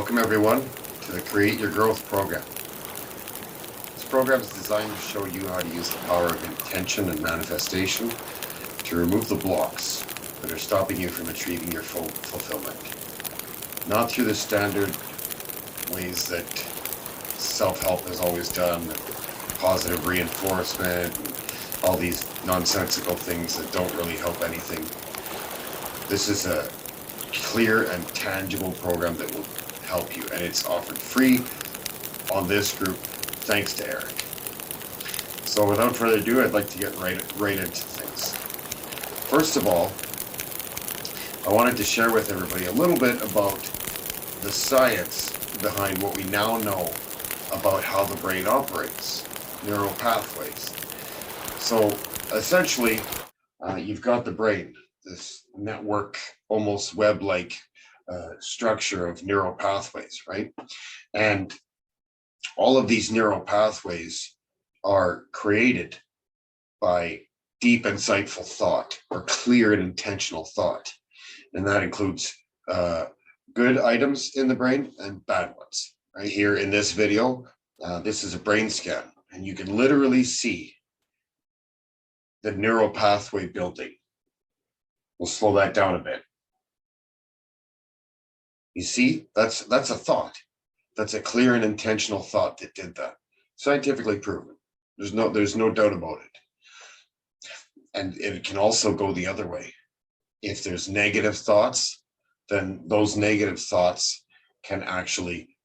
Welcome everyone to the Create Your Growth program. This program is designed to show you how to use the power of intention and manifestation to remove the blocks that are stopping you from achieving your full fulfillment. Not through the standard ways that self-help has always done, positive reinforcement, and all these nonsensical things that don't really help anything. This is a clear and tangible program that will help you, and it's offered free on this group thanks to Eric. So without further ado, I'd like to get right into things. First of all, I wanted to share with everybody a little bit about the science behind what we now know about how the brain operates, neural pathways. So essentially, you've got the brain, this network, almost web-like structure of neural pathways, right? And all of these neural pathways are created by deep, insightful thought or clear and intentional thought. And that includes good items in the brain and bad ones. Right here in this video, this is a brain scan, and you can literally see the neural pathway building. We'll slow that down a bit. You see, that's a thought. That's a clear and intentional thought that did that. Scientifically proven. There's no doubt about it. And it can also go the other way. If there's negative thoughts, then those negative thoughts can actually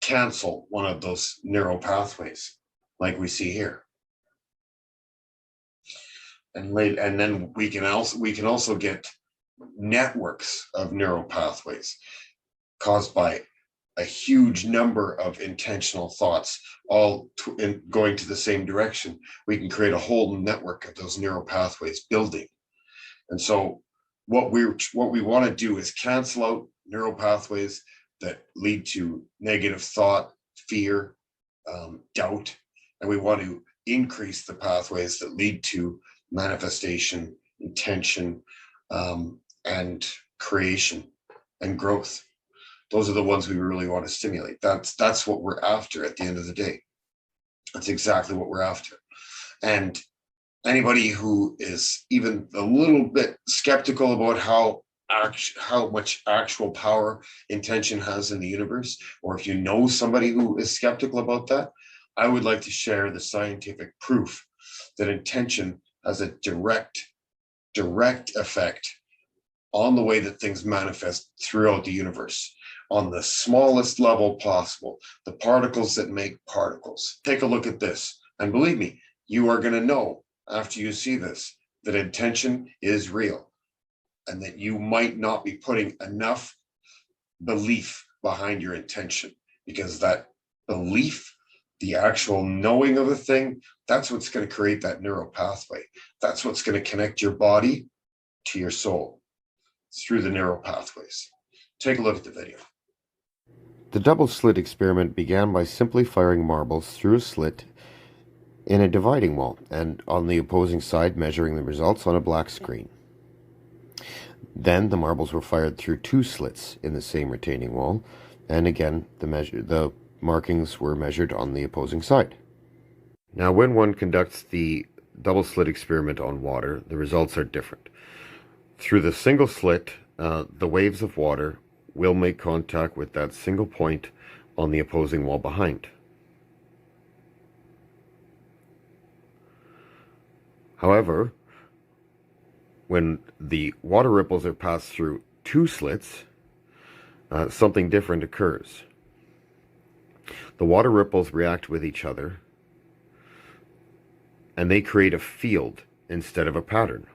cancel one of those neural pathways, like we see here. And then we can also get networks of neural pathways caused by a huge number of intentional thoughts, all going to the same direction. We can create a whole network of those neural pathways building. And so what we want to do is cancel out neural pathways that lead to negative thought, fear, doubt, and we want to increase the pathways that lead to manifestation, intention, and creation and growth. Those are the ones we really want to stimulate. That's what we're after at the end of the day. That's exactly what we're after. And anybody who is even a little bit skeptical about how much actual power intention has in the universe, or if you know somebody who is skeptical about that, I would like to share the scientific proof that intention has a direct effect on the way that things manifest throughout the universe, on the smallest level possible, the particles that make particles. Take a look at this, and believe me, you are going to know after you see this that intention is real, and that you might not be putting enough belief behind your intention, because that belief, the actual knowing of a thing, that's what's going to create that neural pathway. That's what's going to connect your body to your soul through the neural pathways. Take a look at the video. The double slit experiment began by simply firing marbles through a slit in a dividing wall, and on the opposing side measuring the results on a black screen. Then the marbles were fired through two slits in the same retaining wall, and again the markings were measured on the opposing side. Now, when one conducts the double slit experiment on water, the results are different. Through the single slit, the waves of water will make contact with that single point on the opposing wall behind. However, when the water ripples are passed through two slits, something different occurs. The water ripples react with each other, and they create a field instead of a pattern.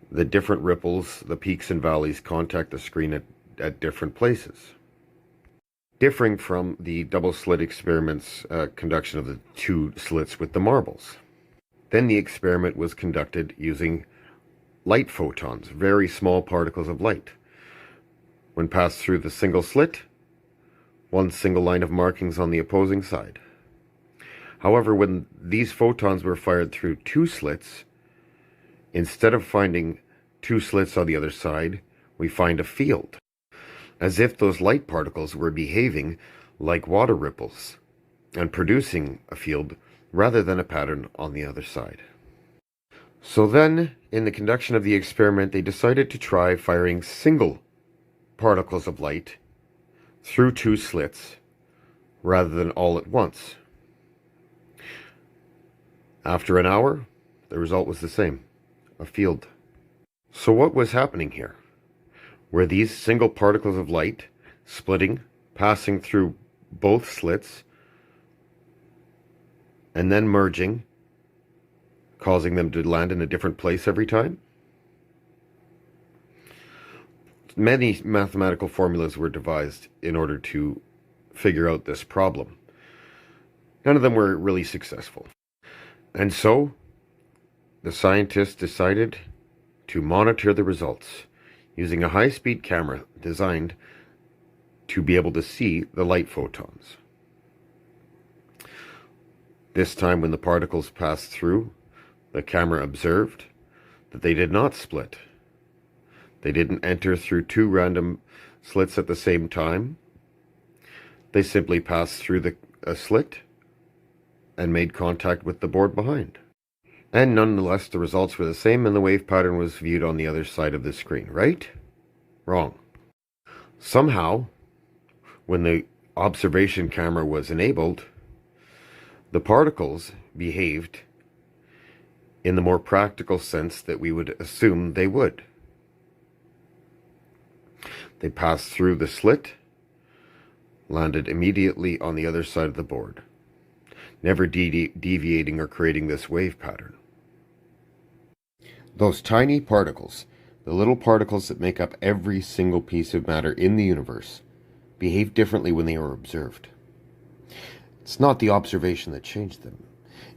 The different ripples, the peaks and valleys, contact the screen at different places. Differing from the double slit experiment's conduction of the two slits with the marbles. Then the experiment was conducted using light photons, very small particles of light. When passed through the single slit, one single line of markings on the opposing side. However, when these photons were fired through two slits, instead of finding two slits on the other side, we find a field. as if those light particles were behaving like water ripples and producing a field rather than a pattern on the other side. So then, in the conduction of the experiment, they decided to try firing single particles of light through 2 slits rather than all at once. After an hour, the result was the same, a field. So what was happening here? Were these single particles of light splitting, passing through both slits, and then merging, causing them to land in a different place every time? Many mathematical formulas were devised in order to figure out this problem. None of them were really successful. And so, the scientists decided to monitor the results using a high-speed camera designed to be able to see the light photons. This time, when the particles passed through, the camera observed that they did not split. They didn't enter through 2 random slits at the same time. They simply passed through a slit and made contact with the board behind. And nonetheless, the results were the same and the wave pattern was viewed on the other side of the screen, right? Wrong. Somehow, when the observation camera was enabled, the particles behaved in the more practical sense that we would assume they would. They passed through the slit, landed immediately on the other side of the board, never deviating or creating this wave pattern. Those tiny particles, the little particles that make up every single piece of matter in the universe, behave differently when they are observed. It's not the observation that changed them.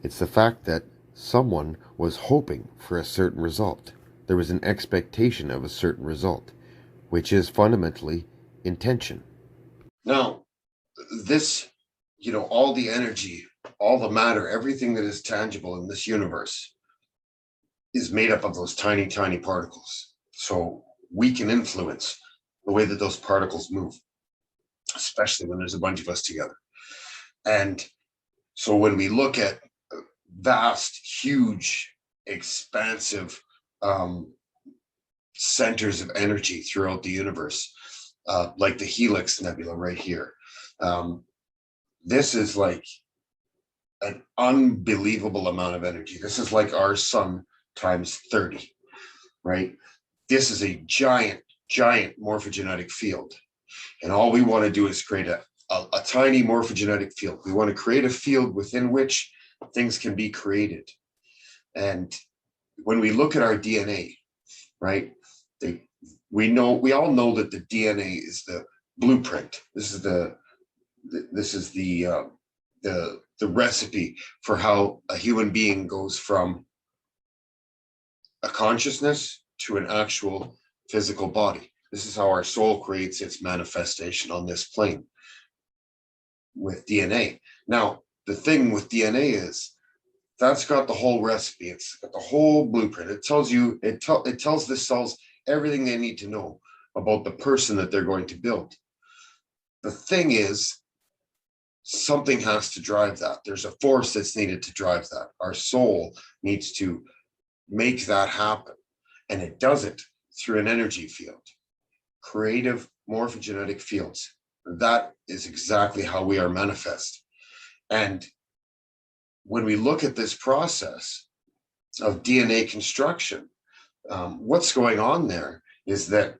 It's the fact that someone was hoping for a certain result. There was an expectation of a certain result, which is fundamentally intention. Now, this, all the energy, all the matter, everything that is tangible in this universe is made up of those tiny, tiny particles. So we can influence the way that those particles move, especially when there's a bunch of us together. And so when we look at vast, huge, expansive centers of energy throughout the universe, like the Helix Nebula right here, this is like an unbelievable amount of energy. This is like our sun times 30, right? This is a giant, giant morphogenetic field. And all we want to do is create a tiny morphogenetic field. We want to create a field within which things can be created. And when we look at our DNA, right, we all know that the DNA is the blueprint. This is the recipe for how a human being goes from a consciousness to an actual physical body. This is how our soul creates its manifestation on this plane with DNA. Now, the thing with DNA is that's got the whole recipe. It's got the whole blueprint. It tells the cells everything they need to know about the person that they're going to build. The thing is, something has to drive that. There's a force that's needed to drive that. Our soul needs to make that happen. And it does it through an energy field, creative morphogenetic fields. That is exactly how we are manifest. And when we look at this process of DNA construction, what's going on there is that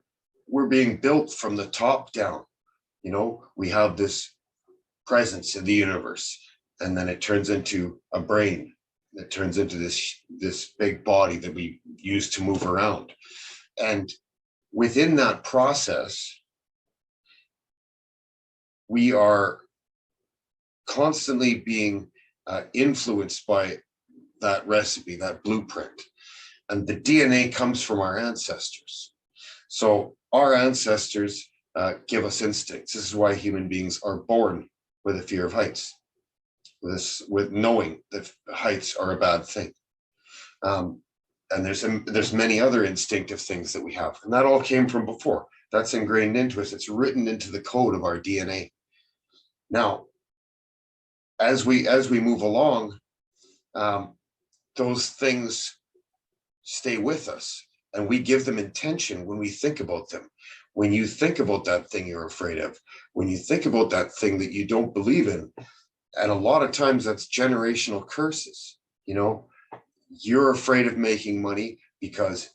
we're being built from the top down. We have this presence in the universe, and then it turns into a brain that turns into this big body that we use to move around. And within that process, we are constantly being influenced by that recipe, that blueprint. And the DNA comes from our ancestors. So our ancestors give us instincts. This is why human beings are born with a fear of heights, with knowing that heights are a bad thing. And there's many other instinctive things that we have, and that all came from before. That's ingrained into us. It's written into the code of our DNA. Now, as we move along, those things stay with us, and we give them intention when we think about them. When you think about that thing you're afraid of, when you think about that thing that you don't believe in, and a lot of times that's generational curses. You know, you're afraid of making money because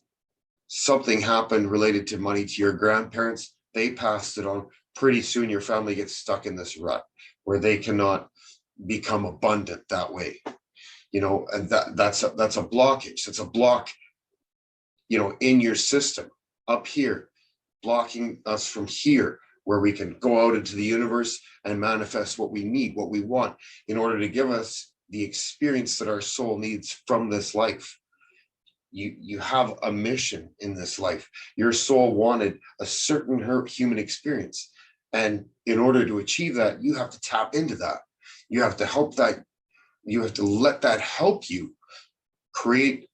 something happened related to money to your grandparents. They passed it on. Pretty soon your family gets stuck in this rut where they cannot become abundant that way. You know, and that's a blockage. That's a block, you know, in your system up here, blocking us from here, where we can go out into the universe and manifest what we need, what we want, in order to give us the experience that our soul needs from this life. You have a mission in this life. Your soul wanted a certain human experience. And in order to achieve that, you have to tap into that. You have to help that. You have to let that help you create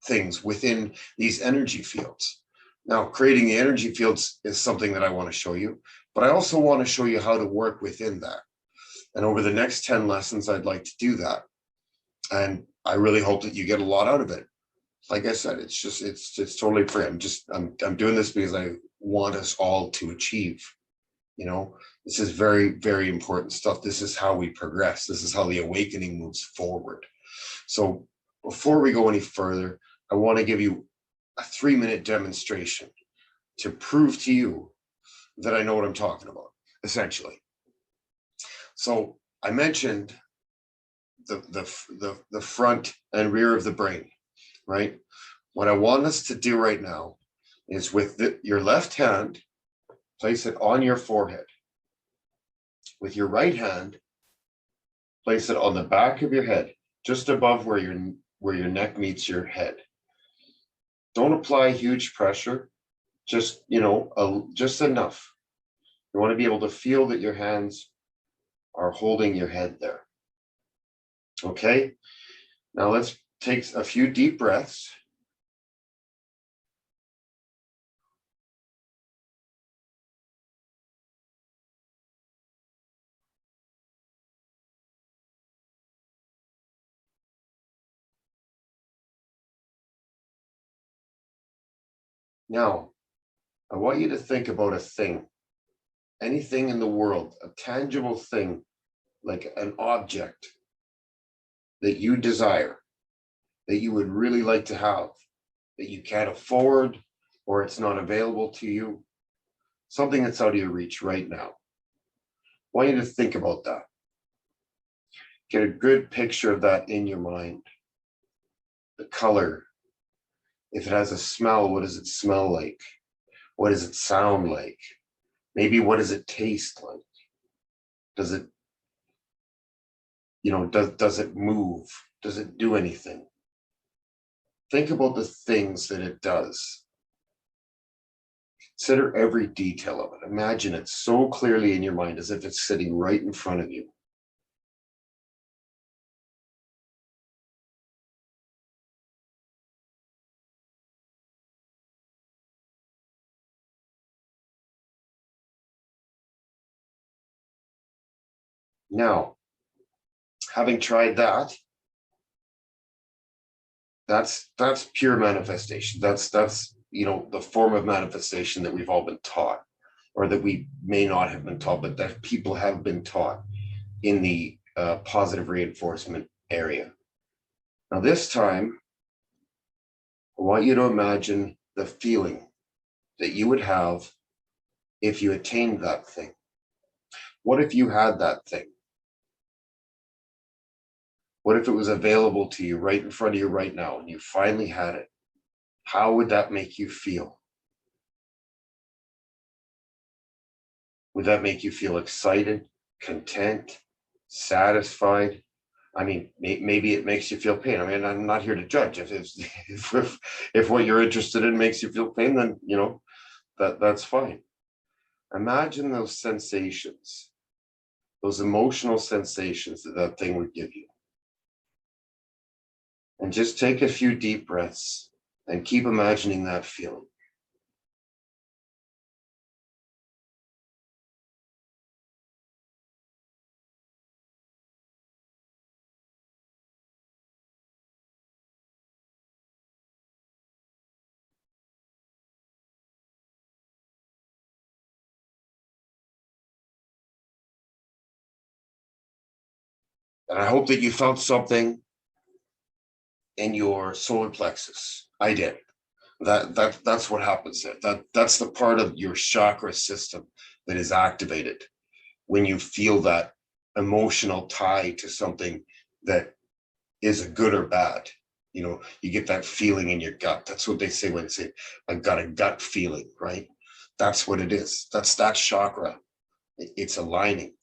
things within these energy fields. Now, creating the energy fields is something that I want to show you, but I also want to show you how to work within that. And over the next 10 lessons, I'd like to do that. And I really hope that you get a lot out of it. Like I said, it's totally free. I'm doing this because I want us all to achieve. You know, this is very, very important stuff. This is how we progress. This is how the awakening moves forward. So before we go any further, I want to give you a 3-minute demonstration to prove to you that I know what I'm talking about, essentially. So I mentioned the front and rear of the brain, right? What I want us to do right now is with your left hand, place it on your forehead. With your right hand, place it on the back of your head, just above where your neck meets your head. Don't apply huge pressure, just, you know, just enough. You want to be able to feel that your hands are holding your head there. Okay, now let's take a few deep breaths. Now, I want you to think about a thing, anything in the world, a tangible thing, like an object that you desire, that you would really like to have, that you can't afford, or it's not available to you, something that's out of your reach right now. I want you to think about that. Get a good picture of that in your mind. The color. If it has a smell, what does it smell like? What does it sound like? Maybe what does it taste like? Does it, you know, does it move? Does it do anything? Think about the things that it does. Consider every detail of it. Imagine it so clearly in your mind as if it's sitting right in front of you. Now, having tried that, that's pure manifestation. That's you know, the form of manifestation that we've all been taught, or that we may not have been taught, but that people have been taught in the positive reinforcement area. Now, this time, I want you to imagine the feeling that you would have if you attained that thing. What if you had that thing? What if it was available to you right in front of you right now and you finally had it? How would that make you feel? Would that make you feel excited, content, satisfied? I mean, maybe it makes you feel pain. I mean, I'm not here to judge. If what you're interested in makes you feel pain, then, you know, that's fine. Imagine those sensations, those emotional sensations that that thing would give you. And just take a few deep breaths and keep imagining that feeling. And I hope that you felt something in your solar plexus. I did. That's what happens there. That's the part of your chakra system that is activated when you feel that emotional tie to something that is a good or bad. You know, you get that feeling in your gut. That's what they say when they say, I've got a gut feeling, right? That's what it is. That's that chakra. It's aligning.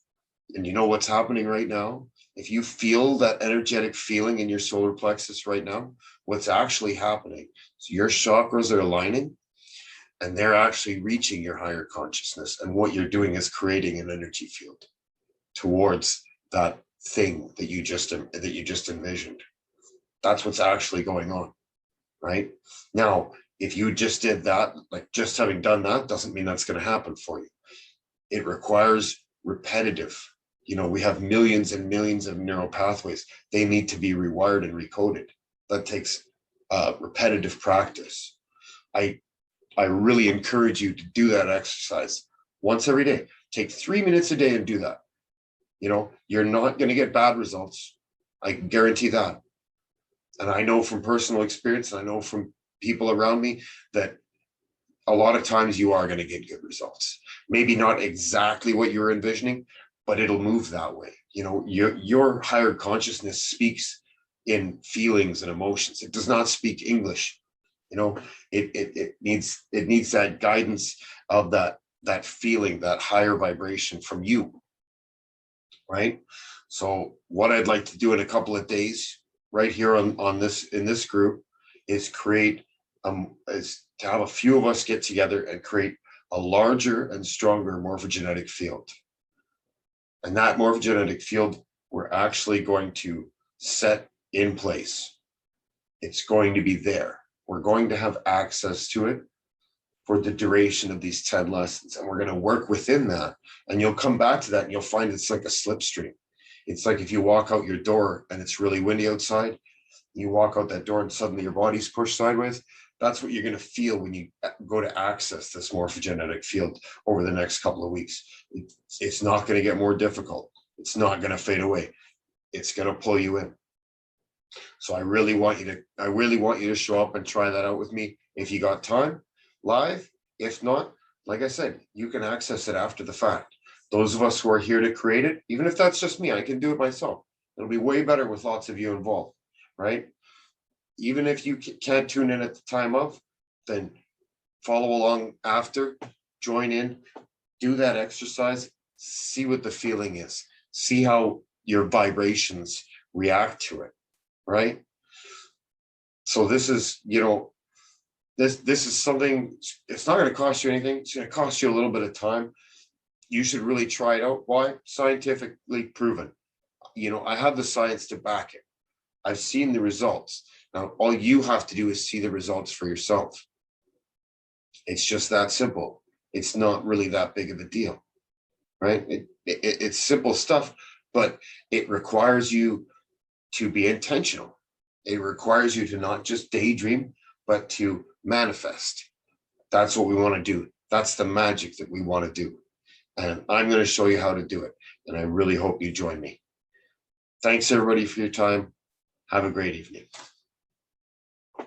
And you know what's happening right now? If you feel that energetic feeling in your solar plexus right now, what's actually happening is your chakras are aligning and they're actually reaching your higher consciousness. And what you're doing is creating an energy field towards that thing that you just envisioned. That's what's actually going on, right? Now, if you just did that, like just having done that doesn't mean that's going to happen for you. It requires repetitive. You know, we have millions and millions of neural pathways. They need to be rewired and recoded. That takes repetitive practice. I really encourage you to do that exercise once every day. Take 3 minutes a day and do that. You know, you're not going to get bad results. I can guarantee that. And I know from personal experience, I know from people around me that a lot of times you are going to get good results. Maybe not exactly what you're envisioning, but it'll move that way. You know, your higher consciousness speaks in feelings and emotions. It does not speak English. You know, it needs that guidance of that feeling, that higher vibration from you, right? So what I'd like to do in a couple of days, right here on this in this group, is create is to have a few of us get together and create a larger and stronger morphogenetic field. And that morphogenetic field we're actually going to set in place. It's going to be there. We're going to have access to it for the duration of these 10 lessons. And we're going to work within that. And you'll come back to that and you'll find it's like a slipstream. It's like if you walk out your door and it's really windy outside, you walk out that door and suddenly your body's pushed sideways. That's what you're going to feel when you go to access this morphogenetic field over the next couple of weeks. It's not going to get more difficult. It's not going to fade away. It's going to pull you in. So I really want you to show up and try that out with me if you got time live. If not, like I said, you can access it after the fact. Those of us who are here to create it, even if that's just me, I can do it myself. It'll be way better with lots of you involved, right? Even if you can't tune in at the time of, then follow along after, join in, do that exercise, see what the feeling is, see how your vibrations react to it, right? So this is, you know, this is something, it's not going to cost you anything. It's going to cost you a little bit of time. You should really try it out. Why? Scientifically proven. You know, I have the science to back it. I've seen the results. Now, all you have to do is see the results for yourself. It's just that simple. It's not really that big of a deal, right? It's simple stuff, but it requires you to be intentional. It requires you to not just daydream, but to manifest. That's what we want to do. That's the magic that we want to do. And I'm going to show you how to do it. And I really hope you join me. Thanks, everybody, for your time. Have a great evening.